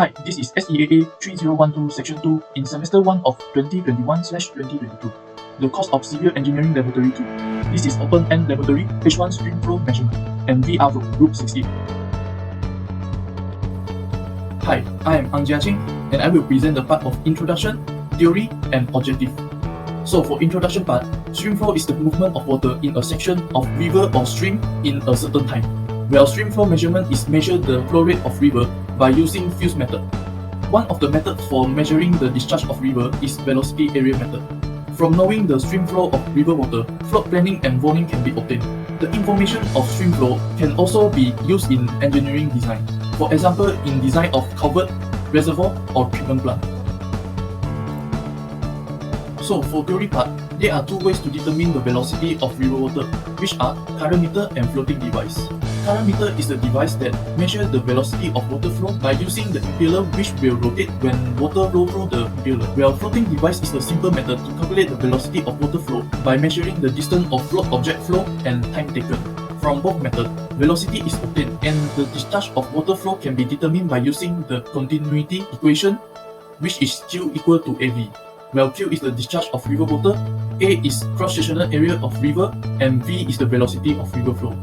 Hi, this is Seaa 3012 Section 2 in Semester 1 of 2021/2022, the course of Civil Engineering Laboratory 2. This is Open-End Laboratory H1-STREAMFLOW Measurement and VR Flow Group 16. Hi, I am Ang Jiaqing and I will present the part of Introduction, Theory and Objective. So for introduction part, stream flow is the movement of water in a section of river or stream in a certain time. While stream flow measurement is measure the flow rate of river by using fuse method. One of the methods for measuring the discharge of river is velocity area method. From knowing the stream flow of river water, flood planning and warning can be obtained. The information of stream flow can also be used in engineering design. For example, in design of culvert, reservoir or treatment plant. So for theory part, there are two ways to determine the velocity of river water, which are current meter and floating device. Current meter is the device that measures the velocity of water flow by using the impeller, which will rotate when water flow through the impeller. While floating device is a simple method to calculate the velocity of water flow by measuring the distance of float object flow and time taken. From both methods, velocity is obtained and the discharge of water flow can be determined by using the continuity equation, which is Q equal to AV. While Q is the discharge of river water, A is cross-sectional area of river, and V is the velocity of river flow.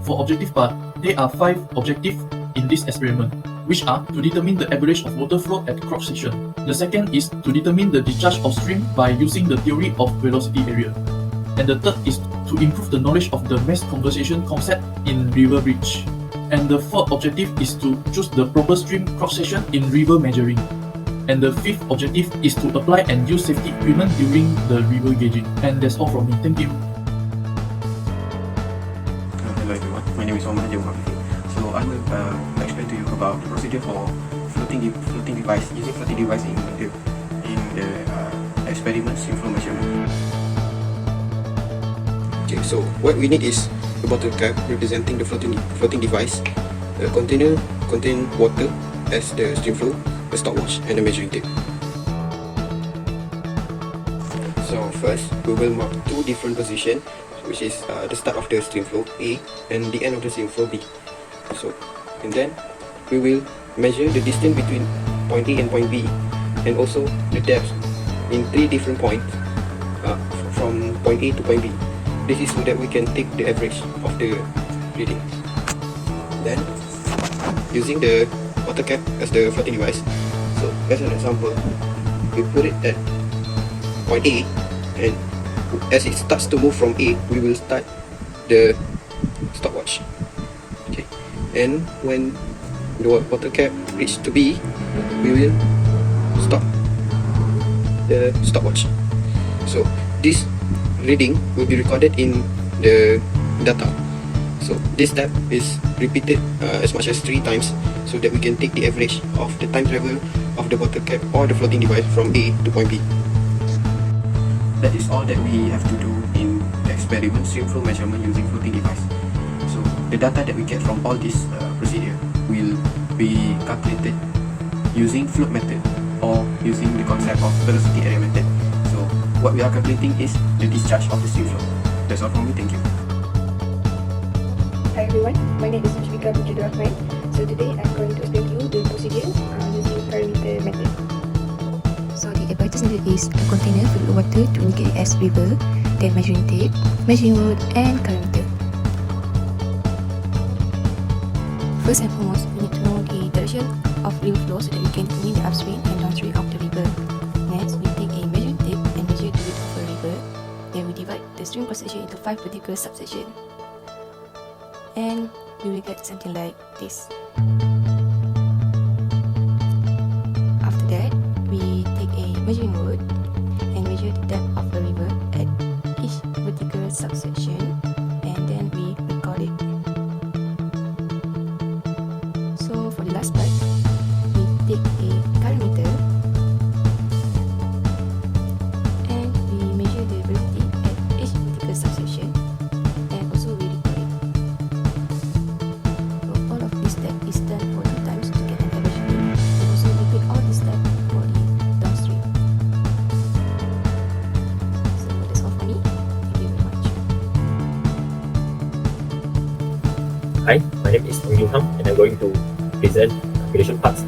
For objective part, there are 5 objectives in this experiment, which are to determine the average of water flow at cross-section. The second is to determine the discharge of stream by using the theory of velocity area. And the third is to improve the knowledge of the mass conservation concept in river bridge. And the fourth objective is to choose the proper stream cross-section in river measuring. And the fifth objective is to apply and use safety equipment during the river gauging. And that's all from me. Thank you. Hello everyone, my name is Omar H1. So I will explain to you about the procedure for floating device, using floating device in the experiment stream flow measurement. Okay, so what we need is a bottle cap representing the floating device, a container containing water as the stream flow, a stopwatch and a measuring tape. So first, we will mark 2 different positions, which is the start of the stream flow A and the end of the stream flow B. So, and then we will measure the distance between point A and point B, and also the depth in 3 different points from point A to point B. This is so that we can take the average of the reading. Then, using the water cap as the floating device, so as an example, we put it at point A, and as it starts to move from A, we will start the stopwatch. Okay, and when the water cap reaches to B, we will stop the stopwatch. So this reading will be recorded in the data. So this step is repeated as much as 3 times, so that we can take the average of the time travel of the water cap or the floating device from A to point B. That is all that we have to do in the experiment stream flow measurement using floating device. So the data that we get from all this procedure will be calculated using float method or using the concept of velocity area method. So what we are calculating is the discharge of the stream flow. That's all from me, thank you. Hi everyone, my name is Mushfika Mujib Rahman. So today I'm going to explain to you the procedure using parameter method. So the apparatus needed is a container filled with water to indicate as river, then measuring tape, measuring rod and current meter. First and foremost, we need to know the direction of river flow so that we can determine the upstream and downstream of the river. Next, we take a measuring tape and measure the width of a river. Then we divide the stream cross-section into 5 particular subsections. And we will get something like this. After that, we take a measuring rod and measure the depth of the river at each particular subsection, and then we record it. So for the last part, we take a current meter and we measure the velocity at each particular subsection, and also we record it. So all of this step is done for 2 times to get an average reading, and also repeat all this step for the downstream. So that's all for me. Thank you very much. Hi, my name is and I'm going to present calculation parts.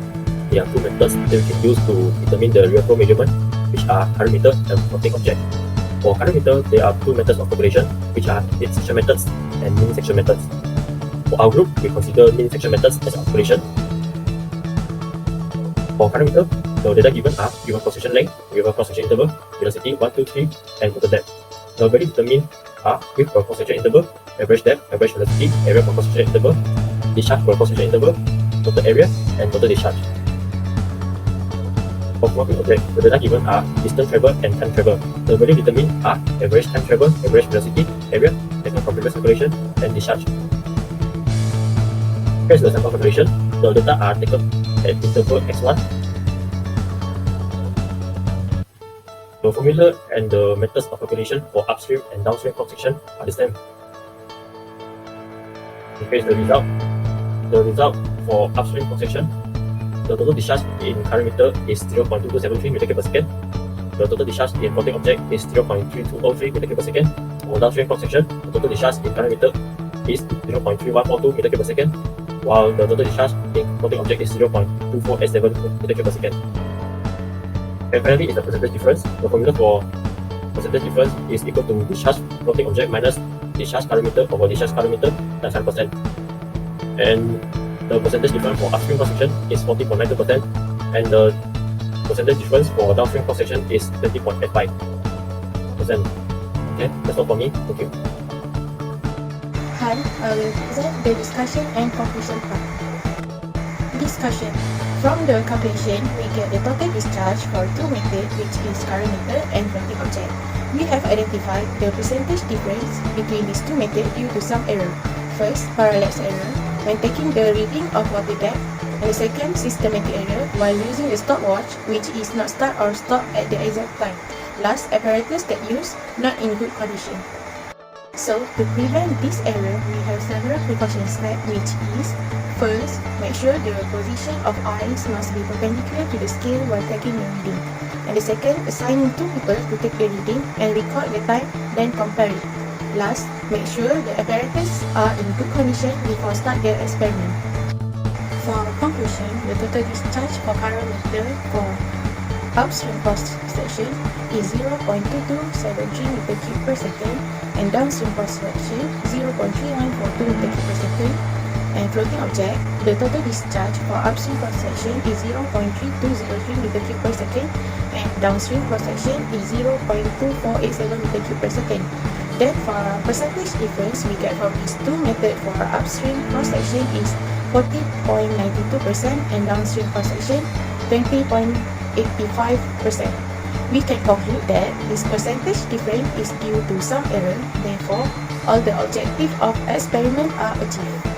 There are two methods that we can use to determine the real flow measurement, which are current meter and floating object. For current meter, there are two methods of calculation, which are mean section methods and mean section methods. For our group, we consider mean section methods as a calculation. For current meter, the data given are given cross-section length, given cross-section interval, velocity 1, 2, 3, and total depth. The value determined are with per cross-section interval, average depth, average velocity, area per cross-section interval, discharge per cross-section interval, total area, and total discharge. For floating object, the data given are distance traveled and time traveled. The value determined are average time traveled, average velocity, area taken from previous calculation, and discharge. Here is the sample calculation. The data are taken at interval x1. The formula and the methods of calculation for upstream and downstream cross-section are the same. Here is the result. The result for upstream cross-section, the total discharge in current meter is 0.2273 meter per second. The total discharge in floating object is 0.3203 meter per second. For downstream cross-section, the total discharge in current meter is 0.3142 meter per second, while the total discharge in floating object is 0.2487 meter per second. And finally is the percentage difference. The formula for percentage difference is equal to discharge floating object minus discharge current meter over discharge current meter times 100%. And the percentage difference for upstream cross-section is 40.92%, and the percentage difference for downstream cross-section is 20.85%. Okay, that's all for me. Thank you. Hi, I will present the discussion and conclusion part. Discussion. From the calculation, we get the total discharge for two methods, which is current meter and floating object. We have identified the percentage difference between these two methods due to some error. First, parallax error when taking the reading of water depth, and the second, systematic error while using the stopwatch, which is not start or stop at the exact time. Last, apparatus that use not in good condition. So, to prevent this error, we have several precaution steps, which is: first, make sure the position of eyes must be perpendicular to the scale while taking the reading. And the second, assigning two people to take the reading and record the time, then compare it. Last, make sure the apparatus are in good condition before start the experiment. For conclusion, the total discharge for current meter for upstream cross-section is 0.2273 meter cube per second, and downstream cross-section 0.3942 meter cube per second. And floating object, the total discharge for upstream cross-section is 0.3203 meter cube per second, and downstream cross-section is 0.2487 meter cube per second. Then for percentage difference we get from these two methods for upstream cross-section is 40.92% and downstream cross-section 20.85%. We can conclude that this percentage difference is due to some error, therefore all the objectives of experiment are achieved.